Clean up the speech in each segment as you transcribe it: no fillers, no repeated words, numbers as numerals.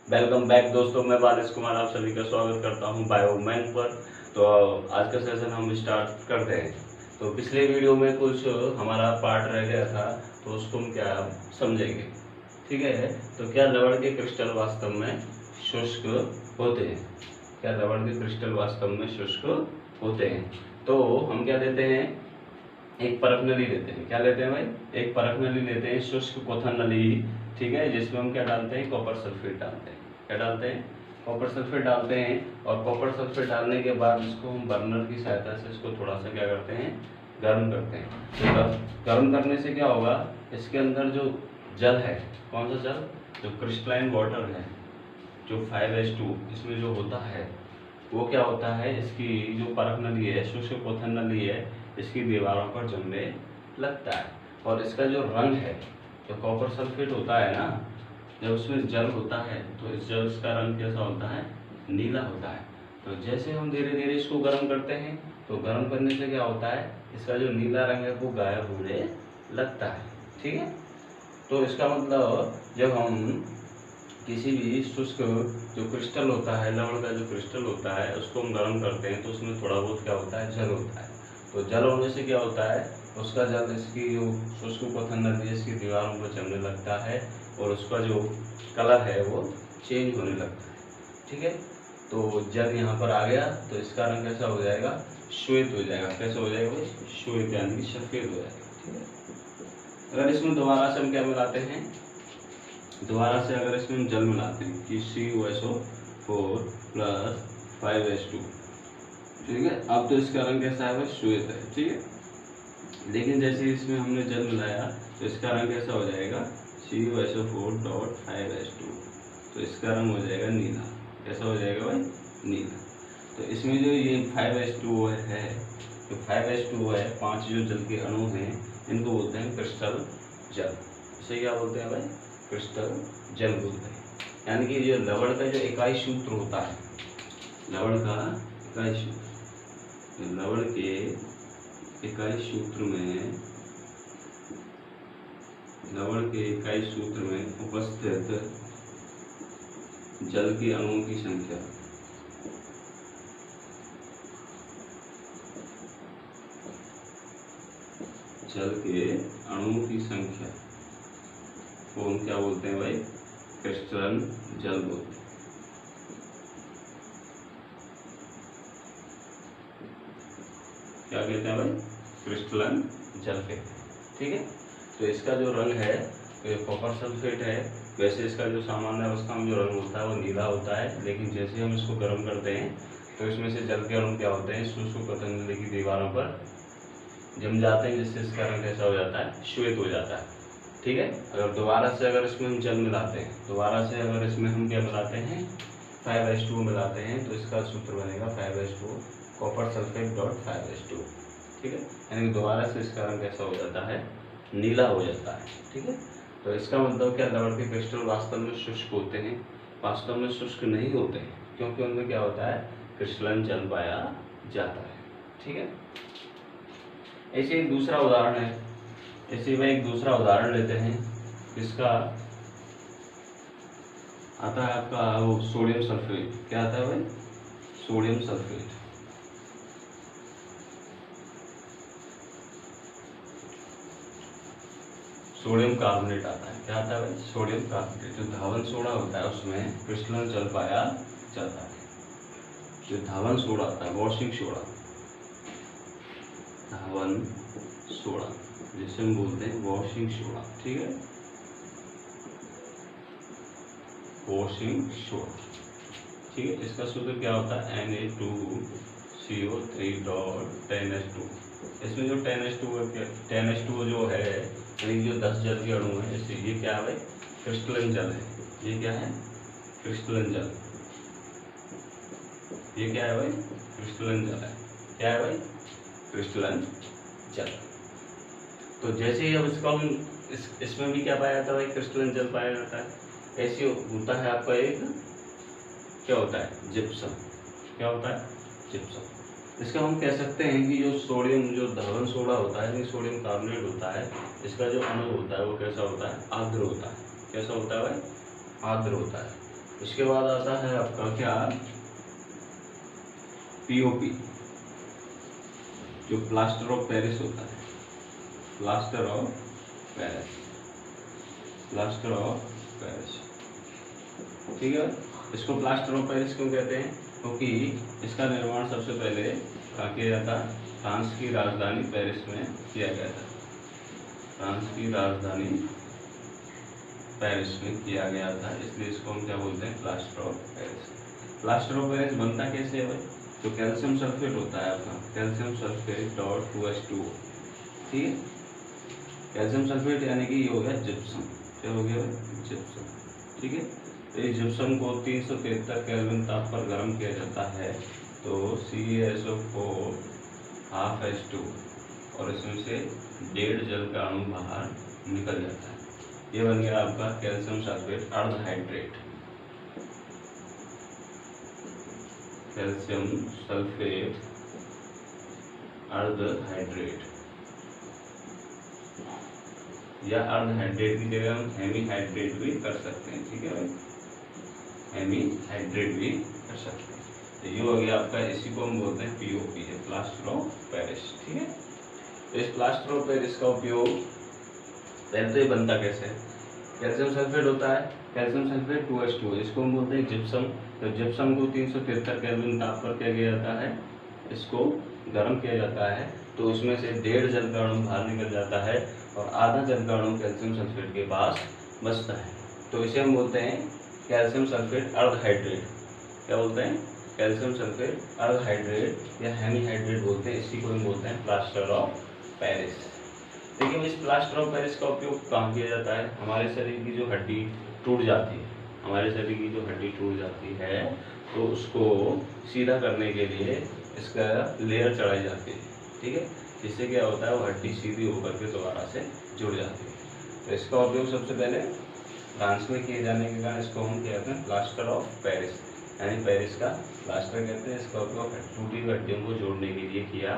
Welcome back दोस्तों, मैं बारिश कुमार आप सभी का स्वागत करता हूं बायोमैन पर। तो आज का सेशन हम स्टार्ट करते हैं। तो पिछले वीडियो में कुछ हमारा पार्ट रह गया था, तो उसको हम क्या समझेंगे। ठीक है, तो क्या रबड़ के क्रिस्टल वास्तव में शुष्क होते हैं? क्या रबड़ के क्रिस्टल वास्तव में शुष्क होते हैं? तो हम क्या देते हैं, एक परख नली लेते हैं। क्या लेते हैं भाई? एक परख नली लेते हैं, शुष्क क्वथन नली। ठीक है, जिसमें हम क्या डालते हैं, कॉपर सल्फेट डालते हैं। क्या डालते हैं? कॉपर सल्फेट डालते हैं। और कॉपर सल्फेट डालने के बाद इसको हम बर्नर की सहायता से इसको थोड़ा सा क्या करते हैं, गर्म करते हैं। तो गर्म करने से क्या होगा, इसके अंदर जो जल है, कौन सा जल, जो क्रिस्टलाइन वाटर है, जो 5H2 इसमें जो होता है, वो क्या होता है, इसकी जो परख नली है, शुष्क क्वथन नली है, इसकी दीवारों पर जमने लगता है। और इसका जो रंग है, जो कॉपर सल्फेट होता है ना, जब उसमें जल होता है तो इस जल का रंग कैसा होता है, नीला होता है। तो जैसे हम धीरे धीरे इसको गर्म करते हैं, तो गर्म करने से क्या होता है, इसका जो नीला रंग है वो गायब होने लगता है। ठीक है, तो इसका मतलब जब हम किसी भी शुष्क जो क्रिस्टल होता है, लवण का जो क्रिस्टल होता है, उसको हम गर्म करते हैं तो उसमें थोड़ा बहुत क्या होता है, जल होता है। तो जल होने से क्या होता है, उसका जल इसकी जो शुष्क क्वथन नली है, इसकी दीवारों पर जमने लगता है और उसका जो कलर है वो चेंज होने लगता है। ठीक है, तो जल यहाँ पर आ गया तो इसका रंग कैसा हो जाएगा, श्वेत हो जाएगा। कैसा हो जाएगा भाई? श्वेत, यानी कि सफेद हो जाएगा। ठीक है, अगर इसमें दोबारा से हम क्या मिलाते हैं, दोबारा से अगर इसमें हम जल मिलाते हैं कि CuSO4 प्लस 5H2, ठीक है, अब तो इसका रंग कैसा है भाई, श्वेत है। ठीक है, लेकिन जैसे इसमें हमने जल मिलाया तो इसका रंग कैसा हो जाएगा, CuSO4.5H2, तो इसका रंग हो जाएगा नीला। कैसा हो जाएगा भाई, नीला। तो इसमें जो ये 5H2 है, जो 5H2 है, 5 जो जल के अणु हैं, इनको बोलते हैं क्रिस्टल जल। इसे क्या बोलते हैं भाई, क्रिस्टल जल बोलते हैं। यानी कि जो लवण का जो इकाई सूत्र होता है, लवण का इकाई सूत्र, लवण के इकाई सूत्र में, लवण के इकाई सूत्र में उपस्थित जल के अणुओं की संख्या, जल के अणुओं की संख्या को हम क्या बोलते हैं भाई, क्रिस्टलन जल बोलते हैं। क्या कहते हैं भाई, क्रिस्टलन जल कहते हैं। ठीक है, तो इसका जो रंग है, तो ये कॉपर सल्फेट है। वैसे इसका जो सामान्य अवस्था में जो रंग होता है वो नीला होता है, लेकिन जैसे हम इसको गर्म करते हैं तो इसमें से जल के अणु क्या होते हैं, शुष्क क्वथन नली की दीवारों पर जम जाते हैं, जिससे इसका रंग कैसा हो जाता है, श्वेत हो जाता है। ठीक है, अगर दोबारा से अगर इसमें हम जल मिलाते हैं, दोबारा से अगर इसमें हम क्या मिलाते हैं, 5H2 मिलाते हैं, तो इसका सूत्र बनेगा 5H2 copper sulphate dot 5H2। ठीक है, यानी दोबारा से इसका रंग कैसा हो जाता है, नीला हो जाता है। ठीक है, तो इसका मतलब क्या, रबड़ के क्रिस्टल वास्तव में शुष्क होते हैं? वास्तव में शुष्क नहीं होते हैं, क्योंकि उनमें क्या होता है, क्रिस्टलन जल पाया जाता है। ठीक है, ऐसे एक दूसरा उदाहरण है, ऐसे में एक दूसरा उदाहरण लेते हैं। इसका आता है आपका वो सोडियम सल्फेट। क्या आता है भाई, सोडियम सल्फेट। सोडियम कार्बोनेट आता है। क्या आता है भाई, सोडियम कार्बोनेट। जो धावन सोडा होता है उसमें क्रिस्टलन जल पाया जाता है। जो धावन सोडा होता है, वॉशिंग सोडा, धावन सोडा जिसे हम बोलते हैं वॉशिंग सोडा। ठीक है, वॉशिंग सोडा। ठीक है, इसका सूत्र क्या होता है, Na2CO3 डॉट 10H2। इसमें जो 10H2 जो है, यानी जो 10 जल के अणु है, जैसे ये क्या है भाई, क्रिस्टलन जल है। ये क्या है, क्रिस्टलन जल। ये क्या है भाई, क्रिस्टलन जल है। क्या है भाई, क्रिस्टलन जल। तो जैसे ही अब इसको हम इसमें भी क्या पाया जाता है भाई, क्रिस्टलन जल पाया जाता है। ऐसे होता है आपका एक, क्या होता है, जिप्सम। क्या होता है, जिप्सम। इसका हम कह सकते हैं कि जो सोडियम, जो धावन सोडा होता है, यानी सोडियम कार्बोनेट होता है, इसका जो अणु होता है वो कैसा होता है, आर्द्र होता है। कैसा होता है भाई, आर्द्र होता है। इसके बाद आता है आपका क्या, पीओपी, जो प्लास्टर ऑफ पेरिस होता है, plaster of Paris, plaster of Paris, ठीक है। इसको प्लास्टर ऑफ पेरिस क्यों कहते हैं, क्योंकि इसका निर्माण सबसे पहले कहाँ किया जाता, फ्रांस की राजधानी पेरिस में किया गया था, फ्रांस की राजधानी पेरिस में किया गया था, इसलिए इसको हम क्या बोलते हैं, plaster of Paris. Plaster of Paris बनता कैसे है भाई, तो कैल्शियम सल्फेट होता है अपना, कैल्शियम सल्फेट डॉट 2H2O, ठीक है। कैल्शियम सल्फेट यानी कि ये हो गया जिप्सम, क्या हो गया भाई, जिप्सम, ठीक है। तो इस जिप्सम को 373 केल्विन ताप पर गर्म किया जाता है, तो CaSO4 हाफ H2 और इसमें से 1.5 जल का अणु बाहर निकल जाता है, ये बन गया आपका कैल्शियम सल्फेट अर्ध हाइड्रेट, कैल्शियम सल्फेट अर्ध हाइड्रेट, या अर्ध हाइड्रेट की जगह हम हेमी हाइड्रेट भी कर सकते हैं, ठीक है भाई, हेमी हाइड्रेट भी कर सकते हैं। तो ये हो गया आपका, इसी को हम बोलते हैं पीओपी, है प्लास्टर ऑफ पेरिस, ठीक है। तो इस प्लास्टर ऑफ पेरिस का उपयोग पहले तो ये बनता कैसे है, कैल्शियम सल्फेट होता है, कैल्शियम सल्फेट 2H2, इसको हम बोलते हैं जिप्सम। तो जिप्सम को 373 केल्विन ताप पर क्या किया जाता है, इसको गर्म किया जाता है, तो उसमें से 1.5 जल का अणु बाहर निकल जाता है और आधा जल का अणु कैल्शियम सल्फेट के पास बचता है, तो इसे हम बोलते हैं कैल्शियम सल्फेट अर्ध हाइड्रेट, क्या बोलते हैं, कैल्शियम सल्फेट अर्ध हाइड्रेट या हेमी हाइड्रेट बोलते हैं, इसी को हम बोलते हैं प्लास्टर ऑफ पेरिस। लेकिन इस प्लास्टर ऑफ पेरिस का उपयोग कहाँ किया जाता है, हमारे शरीर की जो हड्डी टूट जाती है, हमारे शरीर की जो हड्डी टूट जाती है तो उसको सीधा करने के लिए इसका लेयर चढ़ाई जाती है, ठीक है, जिससे क्या होता है वो हड्डी सीधी होकर के दोबारा से जुड़ जाती है। तो इसका उपयोग सबसे पहले फ्रांस में किए जाने के कारण इसको हम कहते हैं प्लास्टर ऑफ पेरिस, यानी पेरिस का प्लास्टर कहते हैं। इसका उपयोग टूटी हुई हड्डियों को जोड़ने के लिए किया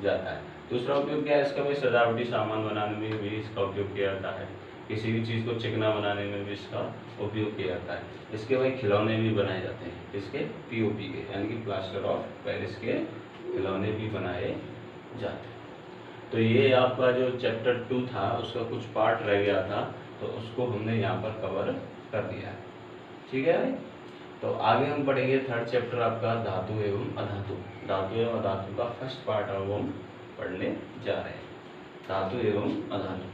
जाता है। दूसरा उपयोग क्या है इसका भाई, सजावटी सामान बनाने में भी इसका उपयोग किया जाता है, किसी भी चीज़ को चिकना बनाने में भी इसका उपयोग किया जाता है। इसके भाई खिलौने भी बनाए जाते हैं, इसके पीओपी के, यानी कि प्लास्टर ऑफ पेरिस के खिलौने भी बनाए जाते हैं। तो ये आपका जो चैप्टर 2 था उसका कुछ पार्ट रह गया था, तो उसको हमने यहाँ पर कवर कर दिया है, ठीक है भाई। तो आगे हम पढ़ेंगे 3rd चैप्टर आपका धातु एवं अधातु, धातु एवं अधातु का फर्स्ट पार्ट अब हम पढ़ने जा रहे हैं, धातु एवं अधातु।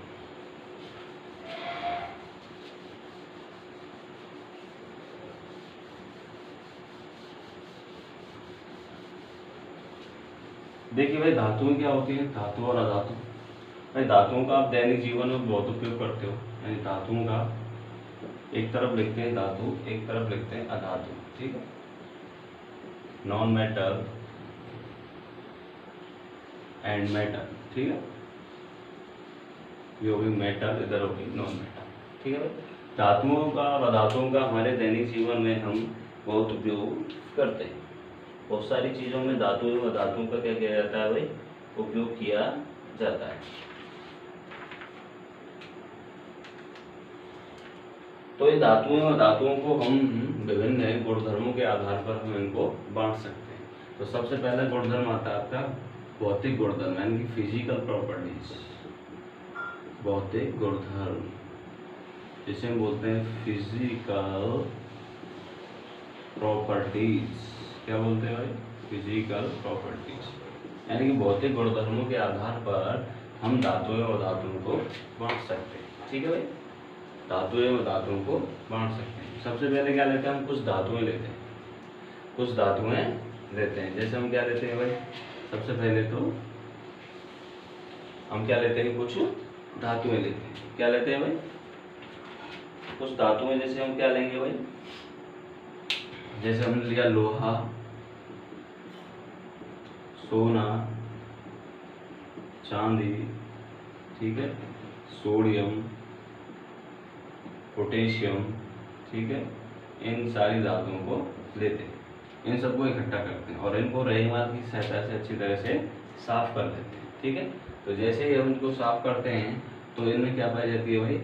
देखिए भाई धातुएं क्या होती हैं, धातु और अधातु। भाई धातुओं का आप दैनिक जीवन में बहुत उपयोग करते हो, यानी धातुओं का एक तरफ लिखते हैं धातु, एक तरफ लिखते हैं अधातु, ठीक है। नॉन मेटल एंड मेटल, ठीक है, ये होगी मेटल, इधर होगी नॉन मेटल, ठीक है भाई। धातुओं का और अधातुओं का हमारे दैनिक जीवन में हम बहुत उपयोग करते हैं, बहुत सारी चीज़ों में धातु एवं अधातुओं का क्या किया जाता है भाई, उपयोग किया जाता है। तो ये धातुओं और धातुओं को हम विभिन्न गुणधर्मों के आधार पर हम इनको बांट सकते हैं। तो सबसे पहला गुणधर्म आता है आपका भौतिक गुणधर्म, यानी कि फिजिकल प्रॉपर्टीज, भौतिक गुणधर्म, जिसे हम बोलते हैं फिजिकल प्रॉपर्टीज, क्या बोलते हैं भाई, फिजिकल प्रॉपर्टीज, यानी कि भौतिक गुणधर्मों के आधार पर हम धातुओं और धातुओं को बांट सकते हैं, ठीक है भाई, धातु एवं धातुओं को बांट सकते हैं। सबसे पहले क्या लेते हैं हम, कुछ धातुएं लेते हैं, कुछ धातुएं लेते हैं। जैसे हम क्या लेते हैं भाई, सबसे पहले तो हम क्या लेते हैं, कुछ धातुएं लेते हैं। क्या लेते हैं भाई, कुछ धातुएं, जैसे हम क्या लेंगे भाई, जैसे हमने लिया लोहा, सोना, चांदी, ठीक है, सोडियम, पोटेशियम, ठीक है, इन सारी धातुओं को लेते हैं, इन सबको इकट्ठा करते हैं और इनको रहीमात की सहायता से अच्छी तरह से साफ कर देते हैं, ठीक है। तो जैसे ही हम इनको साफ करते हैं तो इनमें क्या पाई जाती है भाई,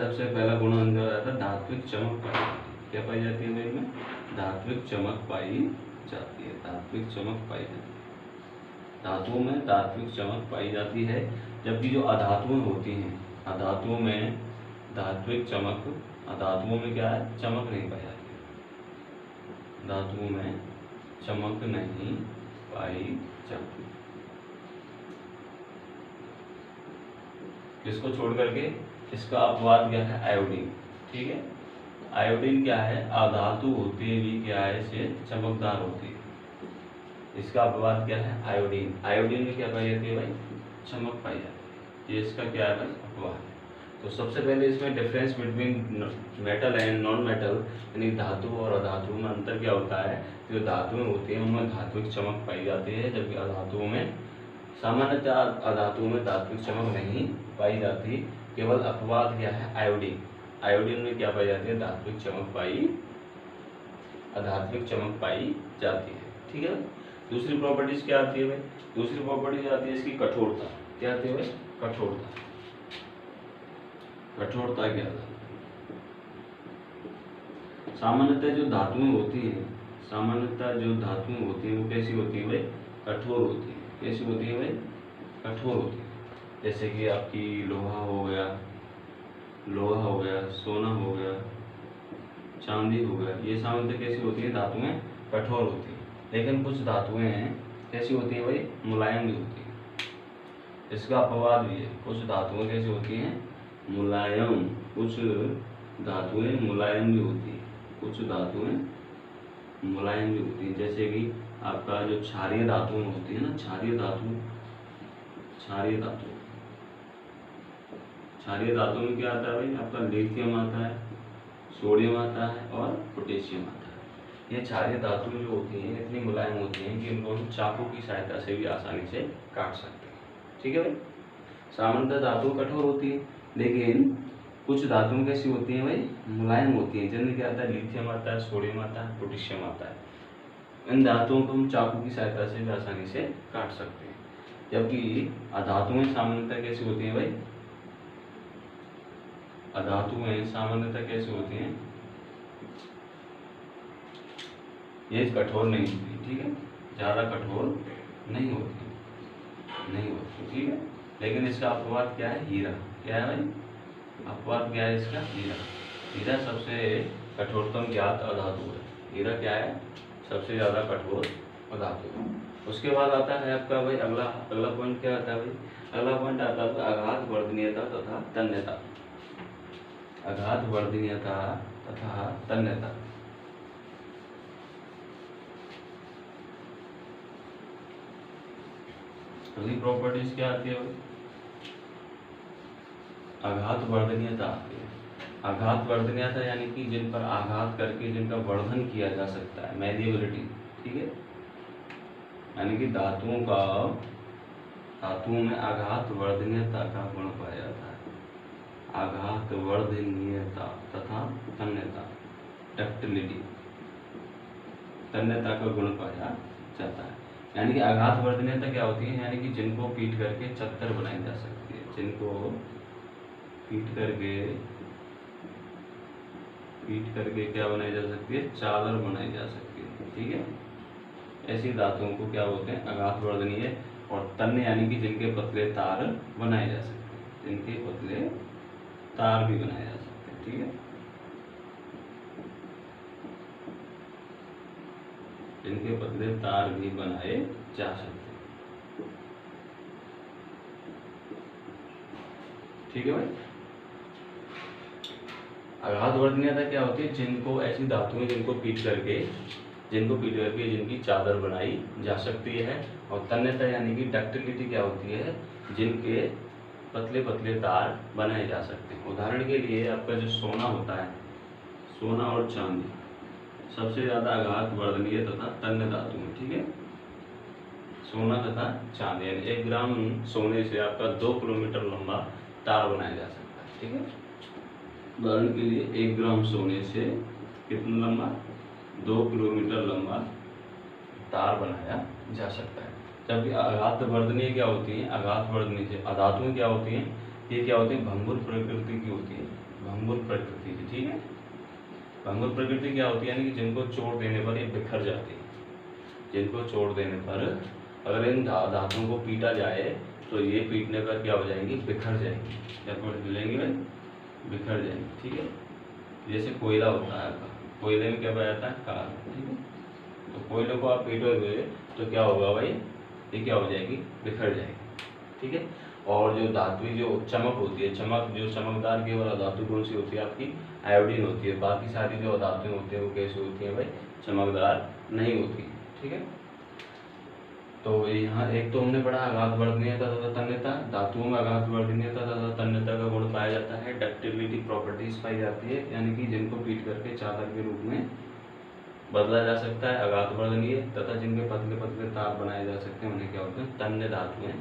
सबसे पहला गुण अंदर आता है धात्विक चमक पाई जाती है, क्या पाई जाती है भाई इनमें? धात्विक चमक पाई जाती है, धात्विक चमक पाई जाती है। धातुओं में धात्विक चमक पाई जाती है, जबकि जो अधातुएं होती हैं, अधातुओं में धात्विक चमक, अधातुओं में क्या है? चमक नहीं पाई जाती, धातुओं में चमक नहीं पाई जाती। इसको छोड़ करके इसका अपवाद क्या है? आयोडीन। ठीक है, आयोडीन क्या है? अधातु होते भी क्या है? से चमकदार होती है। इसका अपवाद क्या है? आयोडीन। आयोडीन में क्या पाई जाती है भाई? चमक पाई जाती है। ये इसका क्या है भाई? अपवाद है। तो सबसे पहले इसमें difference between metal and non metal, यानी धातु और अधातु में अंतर क्या होता है? जो धातुएं होती हैं उनमें धात्विक चमक पाई जाती है, जबकि अधातुओं में, सामान्यतः अधातुओं में धात्विक चमक नहीं पाई जाती। केवल अपवाद क्या है? आयोडीन। आयोडीन में क्या पाई जाती है? धात्विक चमक पाई, अधात्विक चमक पाई जाती है। ठीक है, दूसरी प्रॉपर्टीज क्या आती है भाई? दूसरी प्रॉपर्टीज आती है इसकी कठोरता। क्या आती है भाई? कठोरता। कठोरता क्या है? सामान्यतः जो धातुएं होती हैं, सामान्यतः जो धातुएं होती हैं वो कैसी होती है भाई? कठोर होती है। कैसी होती है भाई? कठोर होती है। जैसे कि आपकी लोहा हो गया, लोहा हो गया, सोना हो गया, चांदी हो गया, ये सामान्यतः कैसी होती है? धातुएं कठोर होती है। लेकिन कुछ धातुएं हैं कैसी होती है भाई? मुलायम भी होती है। इसका अपवाद भी है। कुछ धातुएं कैसी होती हैं? मुलायम। कुछ धातुएं मुलायम भी होती है, कुछ धातुएं मुलायम भी होती है। जैसे कि आपका जो क्षारीय धातुएं होती है ना, क्षारीय धातु, क्षारीय धातु, क्षारीय धातु में क्या आता है भाई? आपका लिथियम आता है, सोडियम आता है और पोटेशियम आता है। ये क्षारीय धातु जो होती हैं इतनी मुलायम होती हैं कि इनको हम चाकू की सहायता से भी आसानी से काट सकते हैं। ठीक है भाई, सामान्यतः धातु कठोर होती है, लेकिन कुछ धातुएं कैसी होती हैं भाई? मुलायम होती हैं। जिनमें क्या आता है? लिथियम आता है, सोडियम आता है, पोटेशियम आता है। इन धातुओं को हम चाकू की सहायता से भी आसानी से काट सकते हैं। जबकि अधातुएं सामान्यतः कैसी होती हैं भाई? अधातुएं सामान्यतः कैसी होती हैं? ये कठोर नहीं होती। ठीक है, ज्यादा कठोर नहीं होती, नहीं होती। ठीक है, लेकिन इसका अपवाद क्या है? हीरा। क्या है भाई? अपवाद क्या है इसका? हीरा। हीरा सबसे कठोरतम ज्ञात अधातु है। हीरा क्या है? सबसे ज्यादा कठोर अधातु है। उसके बाद आता है आपका भाई अगला पॉइंट क्या आता है भाई? अगला पॉइंट आता है आघात वर्धनीयता तथा तन्यता। आघात वर्धनीयता तथा तन्यता। अगली प्रॉपर्टीज क्या आती है भाई? आघात वर्धनीयता आती है। आघात वर्धनीयता यानी कि जिन पर आघात करके जिनका वर्धन किया जा सकता है, मैलिएबिलिटी। ठीक है, यानी कि धातुओं में आघात वर्धनीयता का गुण पाया जाता है। आघात वर्धनीयता तथा तन्यता, डक्टिलिटी, तन्यता का गुण पाया जाता है। यानी कि आघात वर्धनीयता क्या होती है? यानी कि जिनको पीट करके चद्दर बनाई जा सकती है, जिनको पीट करके क्या बनाई जा सकती है? चादर बनाई जा सकती है। ठीक है, ऐसी धातुओं को क्या बोलते हैं? आघात वर्धनीय। और तन्य यानी कि जिनके पतले तार बनाए जा सकते हैं, जिनके पतले तार भी बनाए जा सकते हैं। ठीक है, जिनके पतले तार भी बनाए जा सकते हैं। ठीक है भाई, आघात वर्धनीयता क्या होती है? जिनको ऐसी धातुएं जिनको पीट करके जिनकी चादर बनाई जा सकती है। और तन्यता यानी कि डक्टिलिटी क्या होती है? जिनके पतले पतले तार बनाए जा सकते हैं। उदाहरण के लिए आपका जो सोना होता है, सोना और चांदी सबसे ज्यादा आघात वर्धनीय तथा तन्य धातु है। ठीक है, सोना तथा चांदी, यानी 1 ग्राम सोने से आपका 2 किलोमीटर लंबा तार बनाया जा सकता है। ठीक है, उदाहरण के लिए 1 ग्राम सोने से कितना लंबा? 2 किलोमीटर लंबा तार बनाया जा सकता है। जबकि आघात वर्धनीय क्या होती है? आघात वर्धनीय से अधातुएं क्या होती हैं? ये क्या होती है? भंगुर प्रकृति की होती है, भंगुर प्रकृति की। ठीक है, भंगुर प्रकृति क्या होती है, यानी कि जिनको चोट देने पर ये बिखर जाती है। जिनको चोट देने पर अगर इन धातुओं को पीटा जाए तो ये पीटने पर क्या हो जाएंगी, बिखर जाएंगी। जब हिलेंगी भाई बिखर जाएंगी, ठीक है। जैसे कोयला होता है, कोयले में क्या पाया जाता है, कार्बन, ठीक है। तो कोयले को आप पीटोगे तो क्या होगा भाई, ये क्या हो जाएगी, बिखर जाएगी, ठीक है। और जो धातु जो चमक होती है, चमक जो चमकदार केवल धातु कौन सी होती है आपकी, आयोडीन होती है। बाकी सारी जो धातुएं होती हैं वो कैसी होती हैं भाई, चमकदार नहीं होती, ठीक है। तो यहाँ एक तो हमने पढ़ा आघात वर्धनीयता तथा तन्यता। धातुओं में आघात वर्धनीयता तथा तन्यता का गुण पाया जाता है। डक्टिलिटी प्रॉपर्टीज पाई जाती है, यानी कि जिनको पीट करके चादर के रूप में बदला जा सकता है आघात वर्धनीय, तथा जिनके पतले पतले तार बनाए जा सकते हैं उन्हें क्या होते हैं, तन्य धातुएं।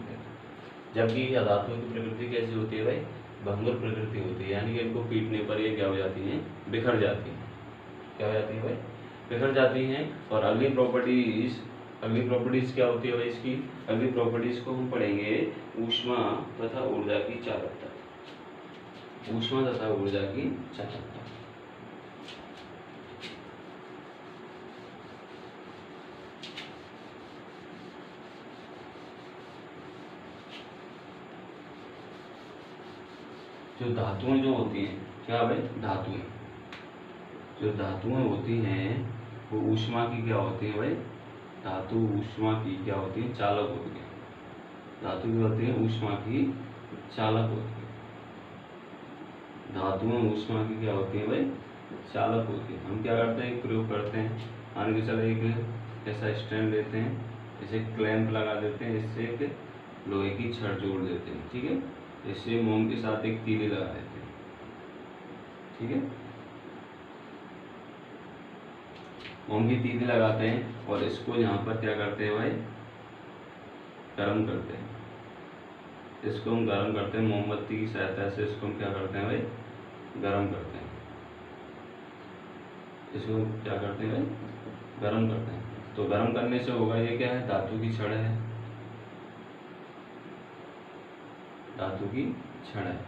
जबकि धातुओं की प्रकृति कैसी होती है भाई, भंगुर प्रकृति होती है, यानी कि इनको पीटने पर ये क्या हो जाती हैं, बिखर जाती हैं। क्या हो जाती है भाई, बिखर जाती हैं। और अगली प्रॉपर्टीज क्या होती है भाई इसकी, अगली प्रॉपर्टीज को हम पढ़ेंगे ऊष्मा तथा ऊर्जा की चालकता। ऊष्मा तथा ऊर्जा की चालकता। जो धातुएं जो होती हैं, क्या भाई, धातुएं जो धातुएं होती हैं वो ऊष्मा की क्या होती है भाई, धातु ऊष्मा की क्या होती है, चालक होती है। धातु क्या होती है, ऊष्मा की चालक होती है। धातुएं ऊष्मा की क्या होती है भाई, चालक होती है। हम क्या करते हैं, एक प्रयोग करते हैं, मान के चलो एक ऐसा स्टैंड लेते हैं, इसे क्लैंप लगा देते हैं, इससे एक लोहे की छड़ जोड़ देते हैं, ठीक है। इससे मोम के साथ एक तीली लगा देते हैं, ठीक है। मोम की तीली लगाते हैं और इसको यहाँ पर क्या करते हैं भाई, गर्म करते हैं। इसको हम गर्म करते हैं मोमबत्ती की सहायता से, इसको हम क्या करते हैं भाई, गर्म करते हैं। इसको क्या करते हैं भाई, गर्म करते हैं। तो गर्म करने से होगा ये क्या है, धातु की छड़ है, धातु की छड़ है।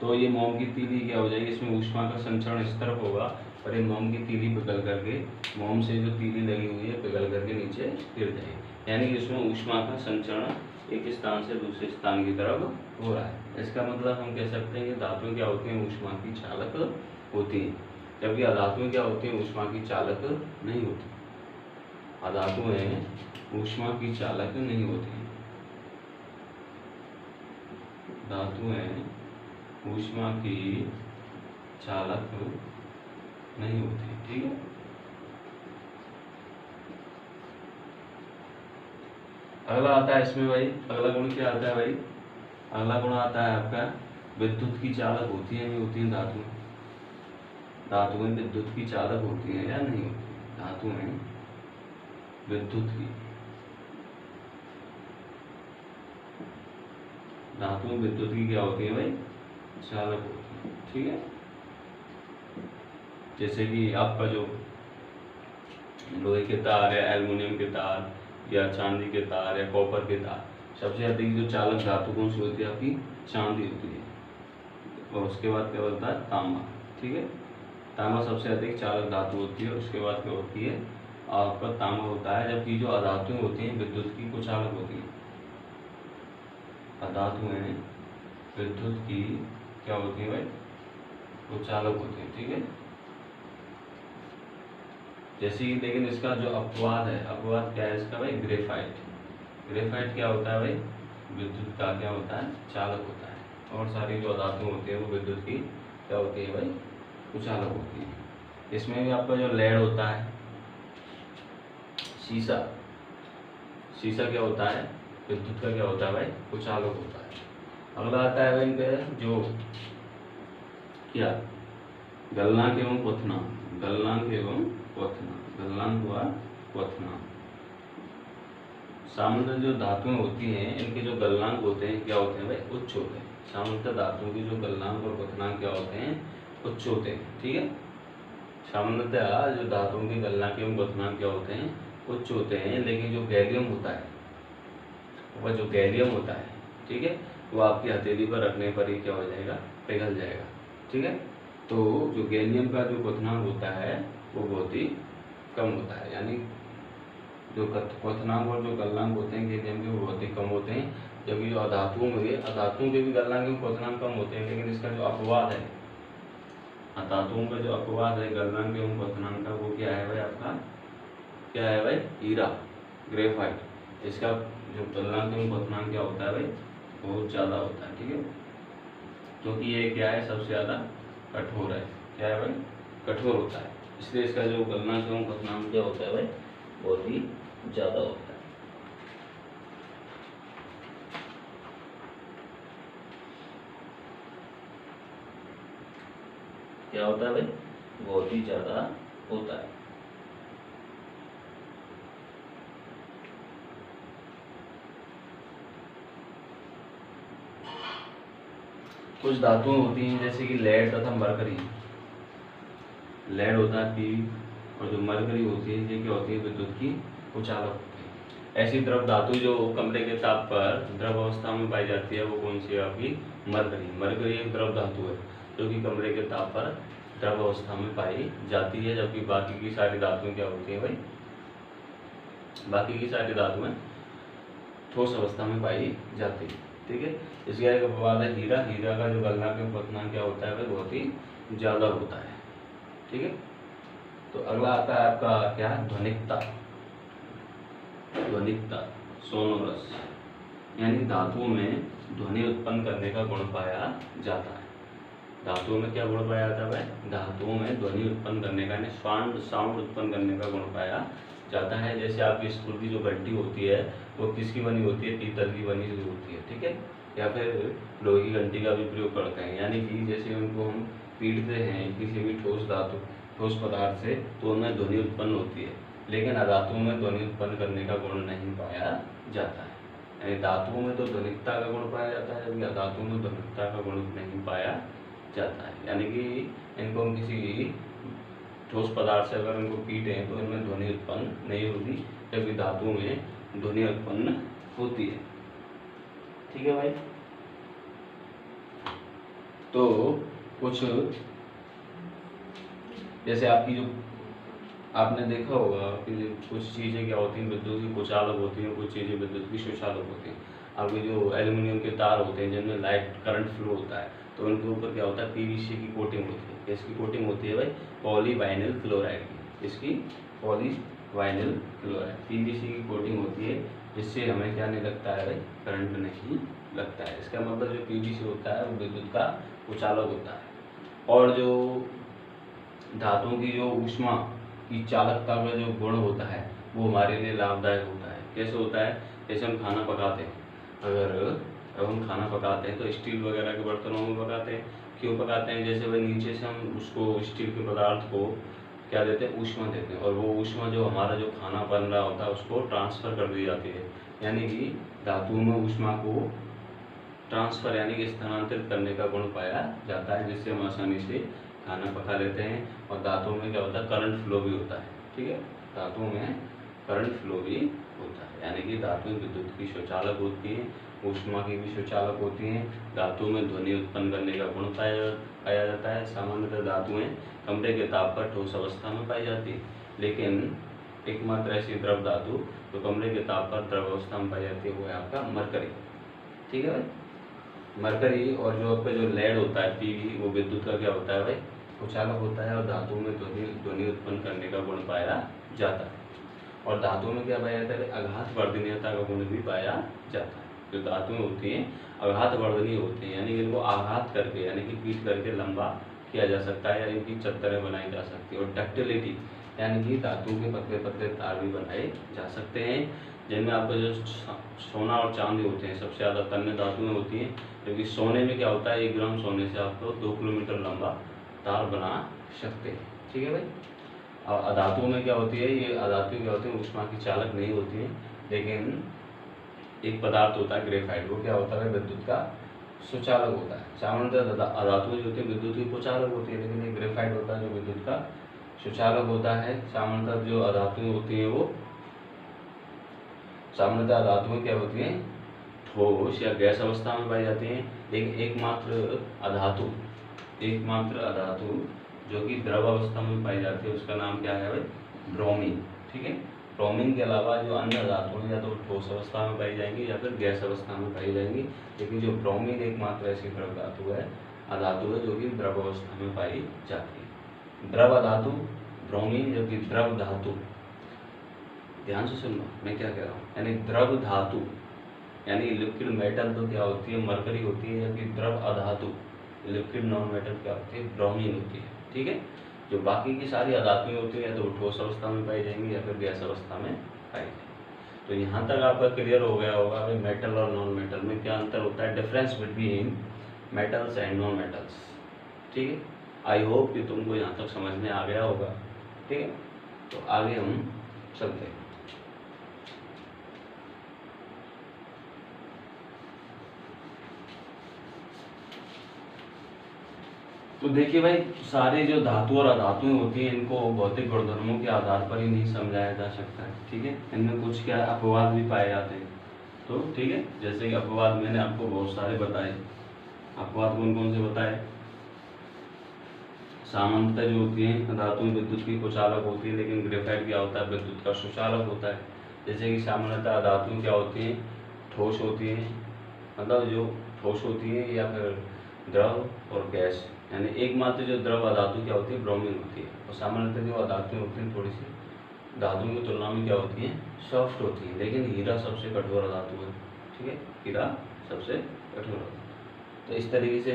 तो ये मोम की तीली क्या हो जाएगी, इसमें ऊष्मा का संचरण इस तरफ होगा और ये मोम की तीली पिघल करके, मोम से जो तीली लगी हुई है पिघल करके नीचे गिर जाएगी, यानी कि इसमें ऊष्मा का संचरण एक स्थान से दूसरे स्थान की तरफ हो रहा है। इसका मतलब हम कह सकते हैं कि धातुएं क्या होती हैं, ऊष्मा की चालक होती हैं, जबकि अधातुएं क्या होती हैं, ऊष्मा की चालक नहीं होती। अधातुएं ऊष्मा की चालक नहीं होती। धातुएं ऊष्मा की चालक नहीं होती, ठीक है। अगला आता है इसमें भाई, अगला गुण क्या आता है भाई, अगला गुण आता है आपका विद्युत की चालक होती है नहीं होती है धातुएं। धातुएं विद्युत की चालक होती हैं या नहीं होती, धातुएं विद्युत की, धातुएं विद्युत की क्या होती है भाई, चालक होती है, ठीक है। जैसे कि आपका जो लोहे के तार है, एल्युमिनियम के तार या चांदी के तार या कॉपर के तार, सबसे अधिक जो चालक धातु कौन सी होती है आपकी, चांदी होती है। और उसके बाद क्या होता है, तांबा, ठीक है। तांबा सबसे अधिक चालक धातु होती है। उसके बाद क्या होती है आपका, तांबा होता है। जबकि जो अधातुएं होती हैं विद्युत की को चालक होती हैं। अधातुएं विद्युत की क्या होती है भाई, वो चालक होती है, ठीक है। जैसे कि लेकिन इसका जो अपवाद है, अपवाद क्या है इसका भाई, ग्रेफाइट। ग्रेफाइट क्या होता है भाई, विद्युत का क्या होता है, चालक होता है। और सारी जो धातुएं होती है वो विद्युत की क्या होती है भाई, वो चालक होती है। इसमें भी आपका जो लेड होता है, शीशा, शीशा क्या होता है, विद्युत का क्या होता है भाई, वो चालक होता है। अगला आता है भाई इनका जो क्या, गलनांक एवं क्वथनांक। गलनांक एवं क्वथनांक, गलनांक हुआ क्वथनांक। सामान्य जो धातुएं होती हैं इनके जो गलनांक होते हैं क्या होते हैं भाई, उच्च होते हैं। सामान्यतः धातुओं की जो गलनांक और क्वथनांक क्या होते हैं, उच्च होते हैं, ठीक है। सामान्यतः जो धातुओं के गलनांक एवं क्वथनांक क्या होते हैं, उच्च होते हैं। लेकिन जो गैलियम होता है, वह जो गैलियम होता है, ठीक है, वो आपकी हथेली पर रखने पर ही क्या हो जाएगा, पिघल जाएगा, ठीक है। तो जो गैलियम का जो क्वथनांक होता है वो बहुत ही कम होता है, यानी जो क्वथनांक और जो गलनांक होते हैं गैलियम के वो बहुत ही कम होते हैं, जबकि जो अधातुओं के भी गलनांक और क्वथनांक कम होते हैं, लेकिन इसका जो अपवाद है, अधातुओं का जो अपवाद है गलनांक एवं क्वथनांक का, वो क्या है भाई आपका, क्या है भाई, हीरा, ग्रेफाइट। इसका जो गलनांक एवं क्वथनांक क्या होता है भाई, बहुत ज़्यादा होता है, ठीक है, क्योंकि ये क्या है, सबसे ज़्यादा कठोर है, क्या है भाई, कठोर होता है, इसलिए इसका जो गलनांक एवं क्वथनांक क्या होता है भाई, बहुत ही ज़्यादा होता है। क्या होता है भाई, बहुत ही ज़्यादा होता है। कुछ धातुएं होती हैं जैसे कि लेड तथा मरकरी, लेड होता है पीवी, और जो मरकरी होती है ये क्या होती है, विद्युत की कुचालक होती है। ऐसी द्रव धातु जो कमरे के ताप पर द्रव अवस्था में पाई जाती है वो कौन सी है आपकी, मरकरी। मरकरी एक द्रव धातु है जो कि कमरे के ताप पर द्रव अवस्था में पाई जाती है, जबकि बाकी की सारी धातुएं क्या होती है भाई, बाकी की सारी धातुएं ठोस अवस्था में पाई जाती है, ठीक है। इसका एक अपवाद है हीरा, हीरा का जो गलनांक एवं क्वथनांक क्या होता है भाई, बहुत ही ज़्यादा होता है, ठीक है। तो अगला आता है आपका क्या, ध्वनिकता। ध्वनिकता, सोनोरस, यानी धातुओं में ध्वनि उत्पन्न करने का गुण पाया जाता है। धातुओं में क्या गुण पाया जाता है भाई, धातुओं में ध्वनि उत्पन्न करने का, यानी साउंड उत्पन्न करने का गुण पाया जाता है। जैसे आपकी स्कूल की जो घंटी होती है वो किसकी बनी होती है, पीतल की बनी हुई होती है, ठीक है, या फिर लोहे की घंटी का भी प्रयोग करते हैं, यानी कि जैसे उनको हम पीटते हैं किसी भी ठोस पदार्थ से, तो उनमें ध्वनि उत्पन्न होती है, लेकिन अधातुओं में ध्वनि उत्पन्न करने का गुण नहीं पाया जाता है। यानी धातुओं में तो ध्वनिकता का गुण पाया जाता है, जबकि अधातुओं में ध्वनिकता का गुण नहीं पाया जाता है। यानी कि इनको हम किसी ठोस पदार्थ से अगर इनको पीटे हैं तो इनमें ध्वनि उत्पन्न नहीं होती, जबकि धातुओं में ध्वनि उत्पन्न होती है, ठीक है भाई। तो कुछ जैसे आपकी जो आपने देखा होगा कि कुछ चीज़ें क्या होती हैं, विद्युत की कुचालक होती हैं, कुछ चीज़ें विद्युत की सुचालक होती हैं। आपके जो एल्यूमिनियम के तार होते हैं जिनमें लाइट करंट फ्लो होता है, तो उनके ऊपर क्या होता है, पीवीसी की कोटिंग होती है। इसकी कोटिंग होती है भाई पॉलीवाइनिल क्लोराइड की, इसकी पॉलीवाइनिल क्लोराइड पीवीसी की कोटिंग होती है, जिससे हमें क्या नहीं लगता है भाई, करंट नहीं लगता है। इसका मतलब जो पीवीसी होता है वो विद्युत का कुचालक होता है। और जो धातुओं की जो ऊष्मा की चालकता का जो गुण होता है वो हमारे लिए लाभदायक होता है। कैसे होता है, जैसे हम खाना पकाते हैं, अगर हम खाना पकाते हैं तो स्टील वगैरह के बर्तनों में पकाते हैं। क्यों पकाते हैं, जैसे वह नीचे से हम उसको स्टील के पदार्थ को क्या देते हैं, ऊष्मा देते हैं, और वो ऊष्मा जो हमारा जो खाना बन रहा होता है उसको ट्रांसफ़र कर दी जाती है। यानी कि धातुओं में ऊष्मा को ट्रांसफ़र यानी कि स्थानांतरित करने का गुण पाया जाता है, जिससे हम आसानी से खाना पका लेते हैं। और धातुओं में क्या होता है, करंट फ्लो भी होता है, ठीक है, धातुओं में करंट फ्लो भी होता है। यानी कि धातुएं विद्युत की सुचालक होती हैं, ऊष्मा की भी सुचालक होती हैं। धातुओं में ध्वनि उत्पन्न करने का गुण पाया जाता है। सामान्यतः धातुएं कमरे के ताप पर ठोस अवस्था में पाई जाती है, लेकिन एकमात्र ऐसी द्रव धातु जो कमरे के ताप पर द्रव अवस्था में पाई जाती है वो है आपका मरकरी, ठीक है भाई। मरकरी और जो आपका जो लेड होता है पीवी, वो विद्युत का क्या होता है भाई, कुचालक होता है, और धातु में ध्वनि उत्पन्न करने का गुण पाया जाता है। और धातुओं में क्या पाया जाता है, आघात वर्धनीयता का गुण भी पाया जाता है। जो धातुएं होती हैं आघात वर्धनीय होती हैं, यानी कि इनको आघात करके यानी कि पीट करके लंबा किया जा सकता है, या इनकी चद्दरें बनाई जा सकती है। और डक्टिलिटी यानी कि धातुओं के पतले पतले तार भी बनाए जा सकते हैं, जिनमें आपका जो सोना और चांदी होते हैं सबसे ज़्यादा तन्य धातुएं होती हैं। क्योंकि सोने में क्या होता है, 1 ग्राम सोने से आप 2 किलोमीटर लंबा तार बना सकते हैं, ठीक है भाई। और अधातुओं में क्या होती है, ये अधातु क्या होती है, ऊष्मा की चालक नहीं होती है, लेकिन एक पदार्थ होता है ग्रेफाइट, वो क्या होता है, विद्युत का सुचालक होता है। सामान्यतः अधातु जो होती है विद्युत की कुचालक होती है, लेकिन एक ग्रेफाइट होता है जो विद्युत का सुचालक होता है। सामान्यतः जो अधातुएं होती हैं वो सामान्यतः धातुएं क्या होती हैं, ठोस या गैस अवस्था में पाई जाती हैं। लेकिन एकमात्र अधातु एकमात्र अधातु जो कि द्रव अवस्था में पाई जाती है उसका नाम क्या है भाई? ब्रोमीन। ठीक है, ब्रोमीन के अलावा जो अन्य धातु हैं या तो ठोस अवस्था में पाई जाएंगी या फिर गैस अवस्था में पाई जाएंगी, लेकिन जो ब्रोमीन एकमात्र ऐसी द्रव धातु है, अधातु है, जो कि द्रव अवस्था में पाई जाती है। द्रव धातु ब्रोमीन, जबकि द्रव धातु, ध्यान से सुनना मैं क्या कह रहा हूँ, यानी द्रव धातु यानी लिक्विड मेटल तो क्या होती है? मरकरी होती है, जबकि द्रव अधातु लिक्विड नॉन मेटल क्या होती है? ब्रोमीन होती है। ठीक है, जो बाकी की सारी अधातुएं होती हैं या तो ठोस अवस्था में पाई जाएंगी या फिर गैस अवस्था में पाई जाएंगी। तो यहाँ तक आपका क्लियर हो गया होगा भाई मेटल और नॉन मेटल में क्या अंतर होता है, difference between metals and non metals. ठीक है, आई होप कि तुमको यहाँ तक समझ में आ गया होगा। ठीक है, तो आगे हम चलते हैं। तो देखिए भाई, सारे जो धातु और अधातुएं होती हैं इनको भौतिक गुणधर्मों के आधार पर ही नहीं समझाया जा सकता है। ठीक है, इनमें कुछ क्या अपवाद भी पाए जाते हैं। तो ठीक है, जैसे कि अपवाद मैंने आपको बहुत सारे बताए। अपवाद कौन कौन से बताए? सामान्यतः जो होती है धातुएं विद्युत की कुचालक होती है, लेकिन ग्रेफाइट क्या होता है? विद्युत का सुचालक होता है। जैसे कि सामान्यतः धातुएं क्या होती हैं? ठोस होती हैं, मतलब जो ठोस होती है, या फिर द्रव और गैस, यानी एकमात्र जो द्रव अधातु क्या होती है? ब्रोमीन होती है। और सामान्यतः जो अधातुएं होती हैं थोड़ी सी धातुओं की तुलना में क्या होती हैं? सॉफ्ट होती है, लेकिन हीरा सबसे कठोर अधातु है। ठीक है, हीरा सबसे कठोर अधातु। तो इस तरीके से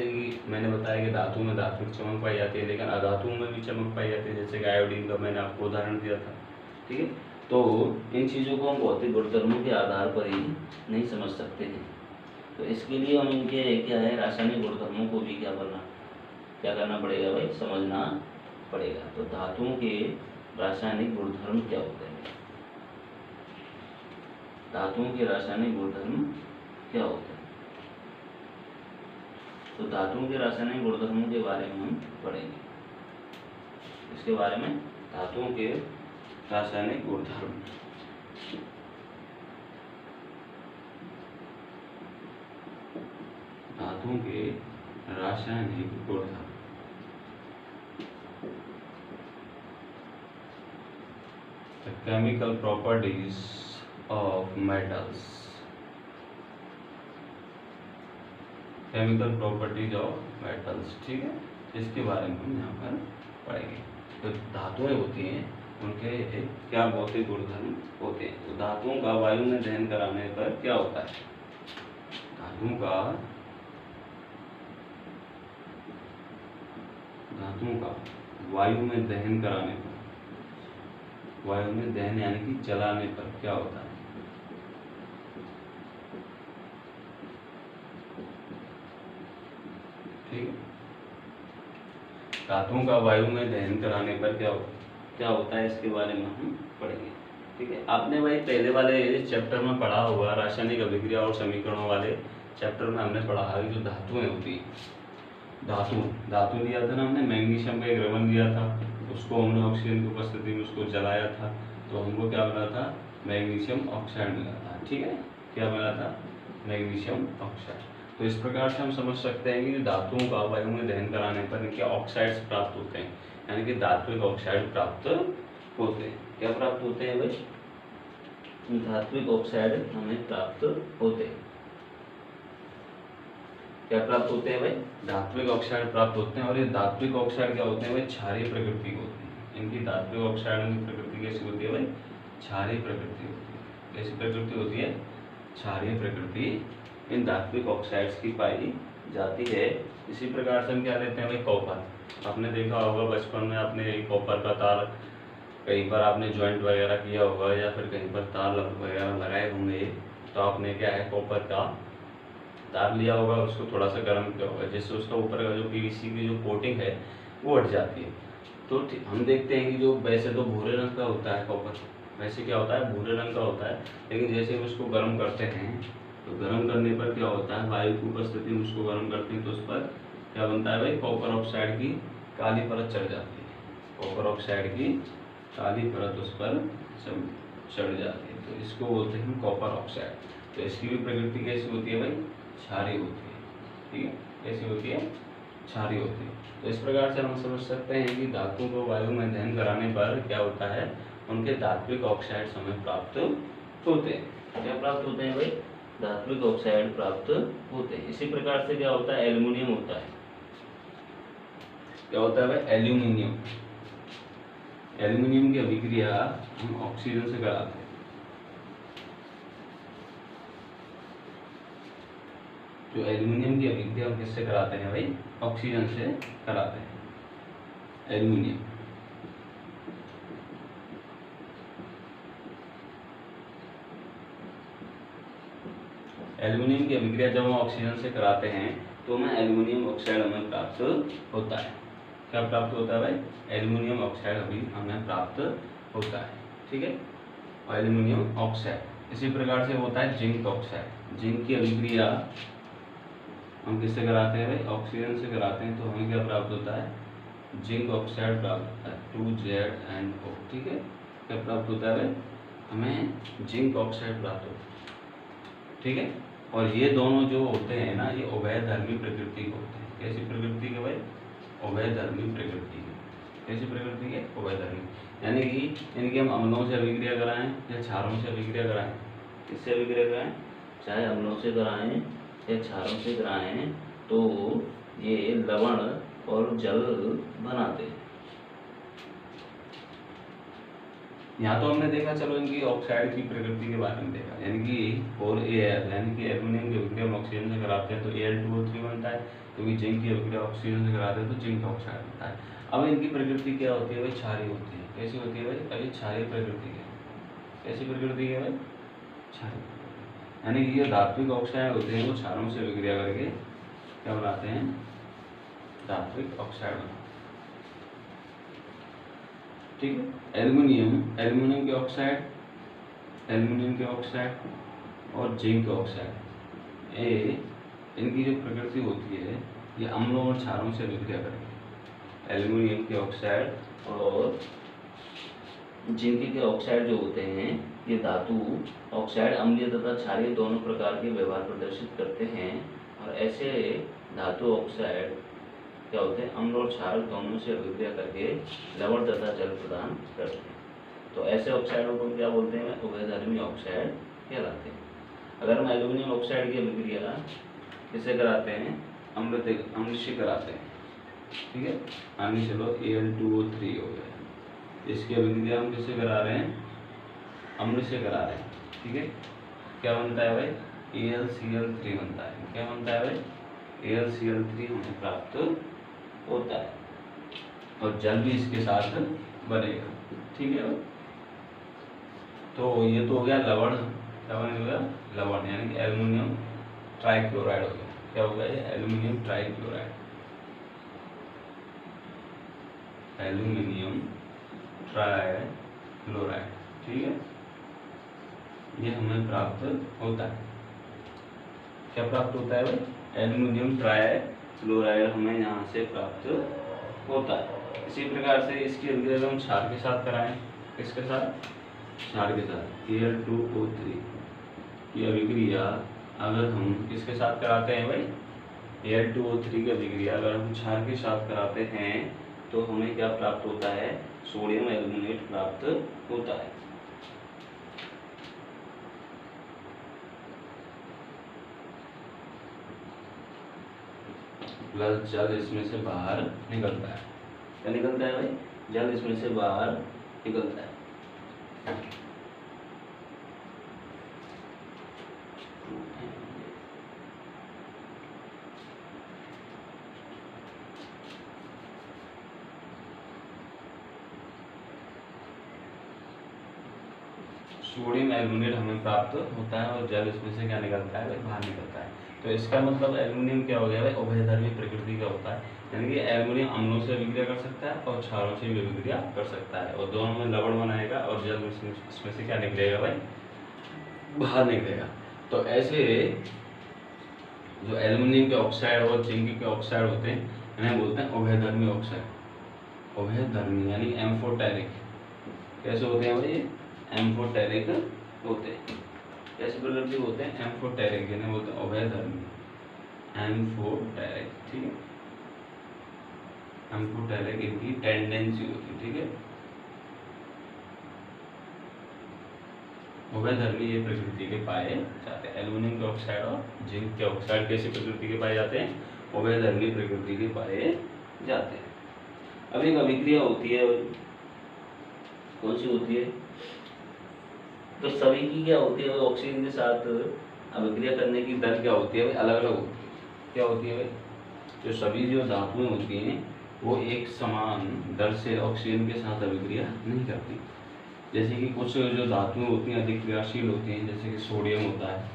मैंने बताया कि धातु में धात्विक चमक पाई जाती है, लेकिन अधातुओं में भी चमक पाई जाती है, जैसे कि आयोडीन का मैंने आपको उदाहरण दिया था। ठीक है, तो इन चीज़ों को हम भौतिक गुणधर्मों के आधार पर ही नहीं समझ सकते हैं। तो इसके लिए हम इनके क्या है, रासायनिक गुणधर्मों को भी क्या करना पड़ेगा भाई? समझना पड़ेगा। तो धातुओं के रासायनिक गुणधर्म क्या होते हैं? धातुओं के रासायनिक गुणधर्म क्या होते हैं? तो धातुओं के रासायनिक गुणधर्मों के बारे में हम पढ़ेंगे। इसके बारे में धातुओं के रासायनिक गुणधर्म। धातुओं के रासायनिक गुणधर्म। The chemical properties of metals. Chemical properties of metals. ठीक है, इसके बारे में हम यहाँ पर पढ़ेंगे। तो धातुएं होती हैं उनके क्या भौतिक गुणधर्म होते हैं। तो धातुओं का वायु में दहन कराने पर क्या होता है? धातुओं का वायु में दहन कराने पर, वायु में दहन यानी कि जलाने पर क्या होता है? ठीक है, धातुओं का वायु में दहन कराने पर क्या होता है, इसके बारे में हम पढ़ेंगे। ठीक है, आपने भाई पहले वाले चैप्टर में पढ़ा होगा, रासायनिक अभिक्रिया और समीकरणों वाले चैप्टर में हमने पढ़ा है जो धातुएं होती हैं। धातु लिया था ना हमने, मैग्नीशियम का एक रवन लिया था, उसको हमने ऑक्सीजन की उपस्थिति में उसको जलाया था, तो हमको क्या मिला था? मैग्नीशियम ऑक्साइड मिला था। ठीक है, क्या मिला था? Magnesium oxide. तो इस प्रकार से हम समझ सकते हैं कि धातुओं का वायु में दहन कराने पर इनके ऑक्साइड्स प्राप्त होते हैं, यानी कि धात्विक ऑक्साइड प्राप्त होते हैं। क्या प्राप्त होते हैं भाई? धात्विक ऑक्साइड हमें प्राप्त होते हैं। क्या प्राप्त होते हैं भाई? धात्विक ऑक्साइड प्राप्त होते हैं। और ये धात्विक ऑक्साइड क्या होते हैं भाई? क्षारीय प्रकृति के होते हैं। इनकी धात्विक ऑक्साइड की प्रकृति कैसी होती है भाई? क्षारीय प्रकृति होती है। कैसी प्रकृति होती है? क्षारीय प्रकृति इन धात्विक ऑक्साइड्स की पाई जाती है। इसी प्रकार से हम क्या लेते हैं भाई? कॉपर। आपने देखा होगा बचपन में, आपने कॉपर का तार कहीं पर आपने ज्वाइंट वगैरह किया होगा या फिर कहीं पर तार वगैरह लगाए होंगे, तो आपने क्या है, कॉपर का तार लिया होगा, उसको थोड़ा सा गर्म किया होगा, जिससे उसका ऊपर का जो पीवीसी की जो कोटिंग है वो हट जाती है। तो हम देखते हैं कि जो वैसे तो भूरे रंग का होता है कॉपर, वैसे क्या होता है? भूरे रंग का होता है, लेकिन जैसे हम उसको गर्म करते हैं तो गर्म करने पर क्या होता है? वायु की उपस्थिति में उसको गर्म करते हैं तो उस पर क्या बनता है भाई? कॉपर ऑक्साइड की काली परत चढ़ जाती है। कॉपर ऑक्साइड की काली परत उस पर चढ़ जाती है, तो इसको बोलते हैं कॉपर ऑक्साइड। तो इसकी भी प्रकृति कैसी होती है भाई? क्षारीय होती है। ठीक है, कैसी होती है? क्षारीय होती है। तो इस प्रकार से हम समझ सकते हैं कि धातुओं को वायु में दहन कराने पर क्या होता है, उनके धात्विक ऑक्साइड हमें प्राप्त होते हैं। क्या प्राप्त होते हैं भाई? धात्विक ऑक्साइड प्राप्त होते हैं। इसी प्रकार से क्या होता है, एल्युमिनियम होता है। क्या होता है भाई? एल्यूमिनियम। एल्यूमिनियम की अभिक्रिया हम ऑक्सीजन से कराते हैं। जो एल्यूमिनियम की अभिक्रिया हम किससे कराते हैं भाई? ऑक्सीजन से कराते हैं एल्यूमिनियम। एल्यूमिनियम की अभिक्रिया जब हम ऑक्सीजन से कराते हैं तो हमें एल्यूमिनियम ऑक्साइड हमें प्राप्त होता है। क्या प्राप्त होता है भाई? एल्यूमिनियम ऑक्साइड अभी हमें प्राप्त होता है। ठीक है, और एल्यूमिनियम ऑक्साइड इसी प्रकार से होता है जिंक ऑक्साइड। जिंक की अभिक्रिया हम किससे कराते हैं भाई? ऑक्सीजन से कराते हैं। तो हमें क्या प्राप्त होता है? जिंक ऑक्साइड प्राप्त होता है, 2ZnO। ठीक है, क्या प्राप्त होता है भाई? हमें जिंक ऑक्साइड प्राप्त होता है। ठीक है, और ये दोनों जो होते हैं ना, ये उभयधर्मी प्रकृति के होते हैं। कैसी प्रकृति के भाई? उभयधर्मी प्रकृति के। कैसी प्रकृति के? उभयधर्मी, यानी कि इनकी हम अम्लों से अभिक्रिया कराएं या क्षारों से अभिक्रिया कराएं। किससे अभिक्रिया कराएं? चाहे अम्लों से कराएं या क्षारों से कराएं, तो ये लवण और जल बनाते हैं। यहाँ तो हमने देखा, चलो इनकी ऑक्साइड की प्रकृति के बारे में देखा, यानी कि और यानी कि एल्यूमिनियम की अभिक्रिया हम ऑक्सीजन से कराते हैं तो Al2O3 बनता है, क्योंकि जिंक की अभिक्रिया ऑक्सीजन से कराते हैं तो जिंक ऑक्साइड बनता है। अब इनकी प्रकृति क्या होती है भाई? क्षारीय होती है। कैसी होती है भाई? अभी क्षारीय प्रकृति है। कैसी प्रकृति है भाई? क्षारीय, यानी कि ये धात्विक ऑक्साइड होते हैं वो क्षारों से अभिक्रिया करके क्या बनाते हैं? धात्विक ऑक्साइड बनाते हैं। ठीक है, एल्यूमिनियम के ऑक्साइड, एल्यूमिनियम के ऑक्साइड और जिंक ऑक्साइड, ये इनकी जो प्रकृति होती है ये अम्लों और क्षारों से अभिक्रिया करेंगे। एल्यूमिनियम के ऑक्साइड और जिंक के ऑक्साइड जो होते हैं ये धातु ऑक्साइड अम्लीय तथा क्षारीय दोनों प्रकार के व्यवहार प्रदर्शित करते हैं। और ऐसे धातु ऑक्साइड क्या होते हैं? अम्ल और क्षार दोनों से अभिक्रिया करके लवण तथा जल प्रदान करते हैं। तो ऐसे ऑक्साइडों को क्या बोलते हैं? उभयधर्मी ऑक्साइड कहलाते हैं। अगर हम एल्यूमिनियम ऑक्साइड की अभिक्रिया किससे कराते हैं? अम्ल से कराते हैं। ठीक है, आगे चलो Al2O3 हो गया। इसकी अभिक्रिया हम किससे करा रहे हैं? अम्ल से करा रहे हैं। ठीक है, क्या बनता है भाई? AlCl3 बनता है। क्या बनता है भाई? AlCl3 हमें प्राप्त होता है और जल भी इसके साथ बनेगा। ठीक है, तो ये तो हो गया लवण। क्या हो गया? लवण, यानी कि एल्यूमिनियम ट्राइक्लोराइड हो गया। क्या हो गया ये? Aluminium trichloride, aluminium trichloride. ठीक है, ये हमें प्राप्त होता है। क्या प्राप्त होता है भाई? एल्यूमिनियम ट्राइक्लोराइड हमें यहाँ से प्राप्त होता है। इसी प्रकार से इसकी अभिक्रिया हम क्षार के साथ कराएं। किसके साथ? क्षार के साथ। Al2O3 की अभिक्रिया अगर हम किसके साथ कराते हैं भाई? Al2O3 की अभिक्रिया अगर हम क्षार के साथ कराते हैं तो हमें क्या प्राप्त होता है? सोडियम एल्यूमिनेट प्राप्त होता है। प्लस जल इसमें से बाहर निकलता है। क्या निकलता है भाई? जल इसमें से बाहर निकलता है। सोडियम एल्यूमिनेट हमें प्राप्त होता है और जल इसमें से क्या निकलता है भाई? बाहर निकलता है। तो इसका मतलब एल्यूमिनियम क्या हो गया भाई? उभयधर्मी प्रकृति का होता है, यानी कि एल्यूमिनियम अम्लों से अभिक्रिया कर सकता है और क्षारों से भी अभिक्रिया कर सकता है और दोनों में लवण बनाएगा और जल इसमें से क्या निकलेगा भाई? बाहर निकलेगा। तो ऐसे जो एल्यूमिनियम के ऑक्साइड और जिंक के ऑक्साइड होते हैं इन्हें बोलते हैं उभयधर्मी ऑक्साइड। उभयधर्मी यानी एम्फोटेरिक। कैसे होते हैं भाई? एम्फोटेरिक होते हैं। कैसे प्रकृति होते हैं? एम्फोटेरिक, जिन्हें बोलते हैं उभयधर्मी, एम्फोटेरिक। ठीक है, हमको टैलेक इनकी टेंडेंसी होती है, ठीक है। उभयधर्मी ये प्रकृति के पाए जाते हैं। एल्युमिनियम के ऑक्साइड और जिंक के ऑक्साइड कैसी प्रकृति के पाए जाते हैं? उभयधर्मी प्रकृति के पाए जाते हैं। अब एक अभिक्रिया होती है, कौन सी होती है? तो सभी की क्या होती है? ऑक्सीजन के साथ अभिक्रिया करने की दर क्या होती है? अलग अलग होती है। क्या होती है भाई? जो सभी जो धातुएं होती हैं वो एक समान दर से ऑक्सीजन के साथ अभिक्रिया नहीं करती। जैसे कि कुछ जो धातुएं होती हैं अधिक क्रियाशील होती हैं, जैसे कि सोडियम होता है।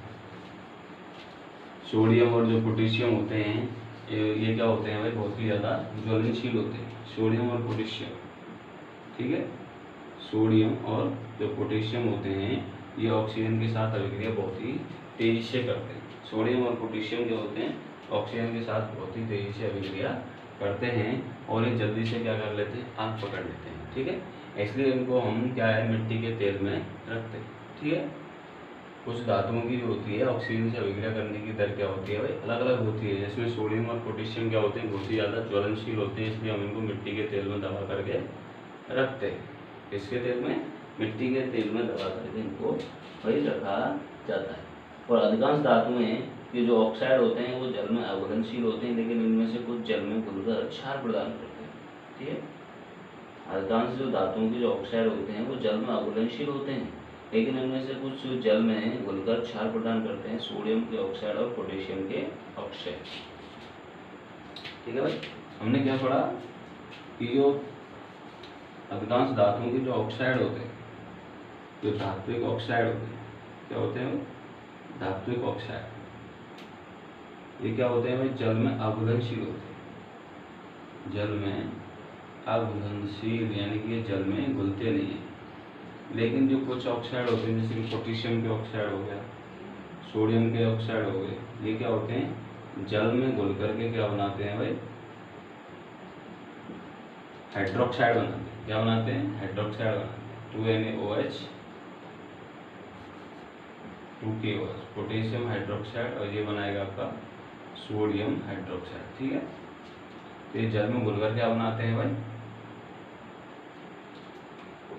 सोडियम और जो पोटेशियम होते हैं ये क्या होते हैं भाई? बहुत ही ज़्यादा ज्वलनशील होते हैं। सोडियम और पोटेशियम, ठीक है। सोडियम और जो पोटेशियम होते हैं ये ऑक्सीजन के साथ अभिक्रिया बहुत ही तेजी से करते हैं। सोडियम और पोटेशियम जो होते हैं ऑक्सीजन के साथ बहुत ही तेजी से अभिक्रिया करते हैं और ये जल्दी से क्या कर लेते हैं? आग पकड़ लेते हैं, ठीक है। इसलिए इनको हम क्या है? मिट्टी के तेल में रखते हैं, ठीक है। कुछ धातुओं की जो होती है ऑक्सीजन से अभिक्रिया करने की दर क्या होती है भाई? अलग अलग होती है। जिसमें सोडियम और पोटेशियम क्या होते हैं? बहुत ही ज़्यादा ज्वलनशील होते हैं, इसलिए हम इनको मिट्टी के तेल में दबा करके रखते हैं। किसके तेल में? मिट्टी के तेल में दबा करके इनको वही रखा जाता है। और अधिकांश धातुएं के जो ऑक्साइड होते हैं वो जल में अघुलनशील होते हैं, लेकिन इनमें से कुछ जल में घुलकर क्षार प्रदान करते हैं, ठीक है। अधिकांश जो धातुओं के जो ऑक्साइड होते हैं वो जल में अघुलनशील होते हैं, लेकिन इनमें से कुछ जल में घुलकर क्षार प्रदान करते हैं। सोडियम के ऑक्साइड और पोटेशियम के ऑक्साइड, ठीक है भाई। हमने क्या पढ़ा कि जो अधिकांश धातुओं के जो ऑक्साइड होते हैं, जो धात्विक ऑक्साइड होते हैं, क्या होते हैं? धात्विक ऑक्साइड ये क्या होते हैं भाई? जल में अघुलनशील होते हैं। जल में अघुलनशील यानी कि ये जल में घुलते नहीं है। लेकिन जो कुछ ऑक्साइड होते हैं जैसे कि पोटेशियम के ऑक्साइड हो गया, सोडियम के ऑक्साइड हो गए, ये क्या होते हैं? जल में घुल करके क्या बनाते हैं भाई? हाइड्रोक्साइड बनाते हैं। क्या बनाते हैं? हाइड्रोक्साइड बनाते हैं। 2NaOH 2KOH, पोटेशियम हाइड्रोक्साइड, और ये बनाएगा आपका सोडियम हाइड्रोक्साइड, ठीक है। तो ये जल में घुलकर क्या बनाते हैं भाई?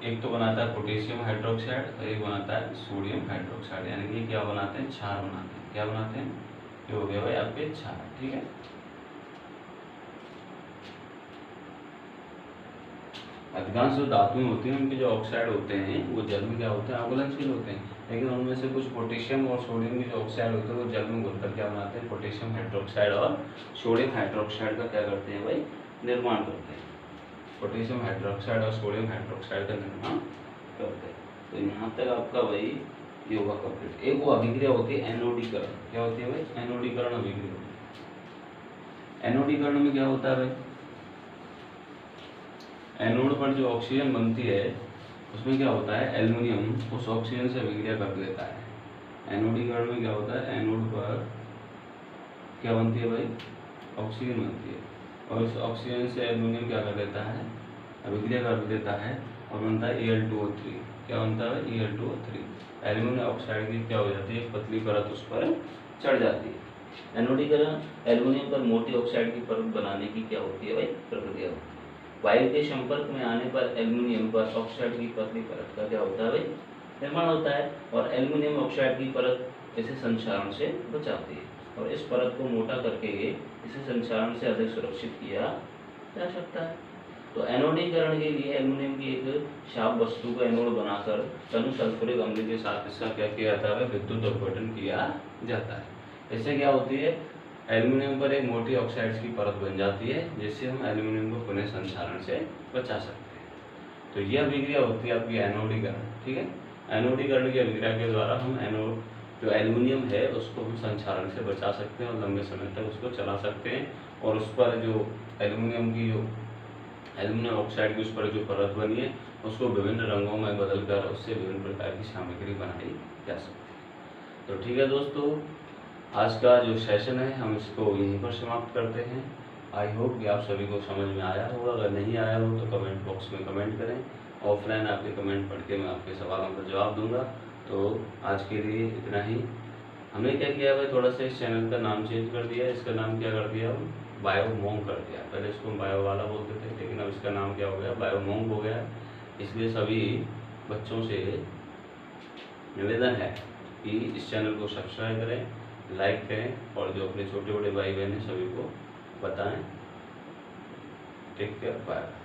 एक तो बनाता है पोटेशियम हाइड्रोक्साइड और एक बनाता है सोडियम हाइड्रोक्साइड, यानी कि क्या बनाते हैं? क्षार बनाते हैं। क्या बनाते हैं? ये हो गया भाई आपके क्षार, ठीक है। अधिकांश जो धातुएं होती हैं उनके जो ऑक्साइड होते हैं वो जल में क्या होते हैं? अघुलनशील होते हैं, लेकिन उनमें से कुछ पोटेशियम और सोडियम के जो ऑक्साइड होते हैं वो जल में घुलकर क्या बनाते हैं? पोटेशियम हाइड्रोक्साइड और सोडियम हाइड्रोक्साइड का क्या करते हैं भाई? निर्माण करते हैं। पोटेशियम हाइड्रोक्साइड और सोडियम हाइड्रोक्साइड का निर्माण करते हैं। तो यहाँ तक आपका भाई ये होगा कंप्लीट। एक वो अभिक्रिया होती है एनोडीकरण। क्या होती है भाई? एनोडीकरण अभिक्रिया होती है। एनोडीकरण में क्या होता है भाई? एनोड पर जो ऑक्सीजन बनती है उसमें क्या होता है? एल्युमिनियम उस ऑक्सीजन से अभिक्रिया कर लेता है। एनोडीकरण में क्या होता है? एनोड पर क्या बनती है भाई? ऑक्सीजन बनती है, और इस ऑक्सीजन से एल्युमिनियम क्या कर देता है? अभिक्रिया कर देता है और बनता है Al2O3। क्या बनता है? Al2O3। एल्युमिनियम ऑक्साइड की क्या हो जाती है? एक पतली परत उस पर चढ़ जाती है। एनोडीकरण एल्युमिनियम पर मोटी ऑक्साइड की परत बनाने की क्या होती है भाई? प्रक्रिया होती है। वायु के संपर्क में आने पर एल्युमिनियम पर ऑक्साइड की पतली परत का क्या होता है भाई? निर्माण होता है, और एल्युमिनियम ऑक्साइड की परत इसे संक्षारण से बचाती है, और इस परत को मोटा करके इसे संक्षारण से अधिक सुरक्षित किया जा सकता है। तो एनोडीकरण के लिए एल्युमिनियम की एक शाप वस्तु को एनोड बनाकर तनु सल्फ्यूरिक अम्ल के साथ इसका क्या किया जाता है? विद्युत अपघटन किया जाता है। इससे क्या होती है? एल्युमिनियम पर एक मोटी ऑक्साइड्स की परत बन जाती है, जिससे हम एल्युमिनियम को पुनः संक्षारण से बचा सकते हैं। तो यह अभिक्रिया होती है आपकी एनोडीकरण, ठीक है। एनोडीकरण की अभिक्रिया के द्वारा हम एनोड जो एल्युमिनियम है उसको हम संक्षारण से बचा सकते हैं और लंबे समय तक उसको चला सकते हैं, और उस पर जो एल्युमिनियम ऑक्साइड की उस पर जो परत बनी है उसको विभिन्न रंगों में बदलकर उससे विभिन्न प्रकार की सामग्री बनाई जा सकती है। तो ठीक है दोस्तों, आज का जो सेशन है हम इसको यहीं पर समाप्त करते हैं। आई होप कि आप सभी को समझ में आया होगा। अगर नहीं आया हो तो कमेंट बॉक्स में कमेंट करें, ऑफलाइन आपके कमेंट पढ़ के मैं आपके सवालों का जवाब दूंगा। तो आज के लिए इतना ही। हमने क्या किया है, थोड़ा सा इस चैनल का नाम चेंज कर दिया है। इसका नाम क्या कर दिया हम बायोमोंग कर दिया। पहले इसको बायो वाला बोलते थे, लेकिन अब इसका नाम क्या हो गया, बायोमोंग हो गया। इसलिए सभी बच्चों से निवेदन है कि इस चैनल को सब्सक्राइब करें, लाइक करें और जो अपने छोटे बड़े भाई बहन हैं सभी को बताएं। Take care, bye.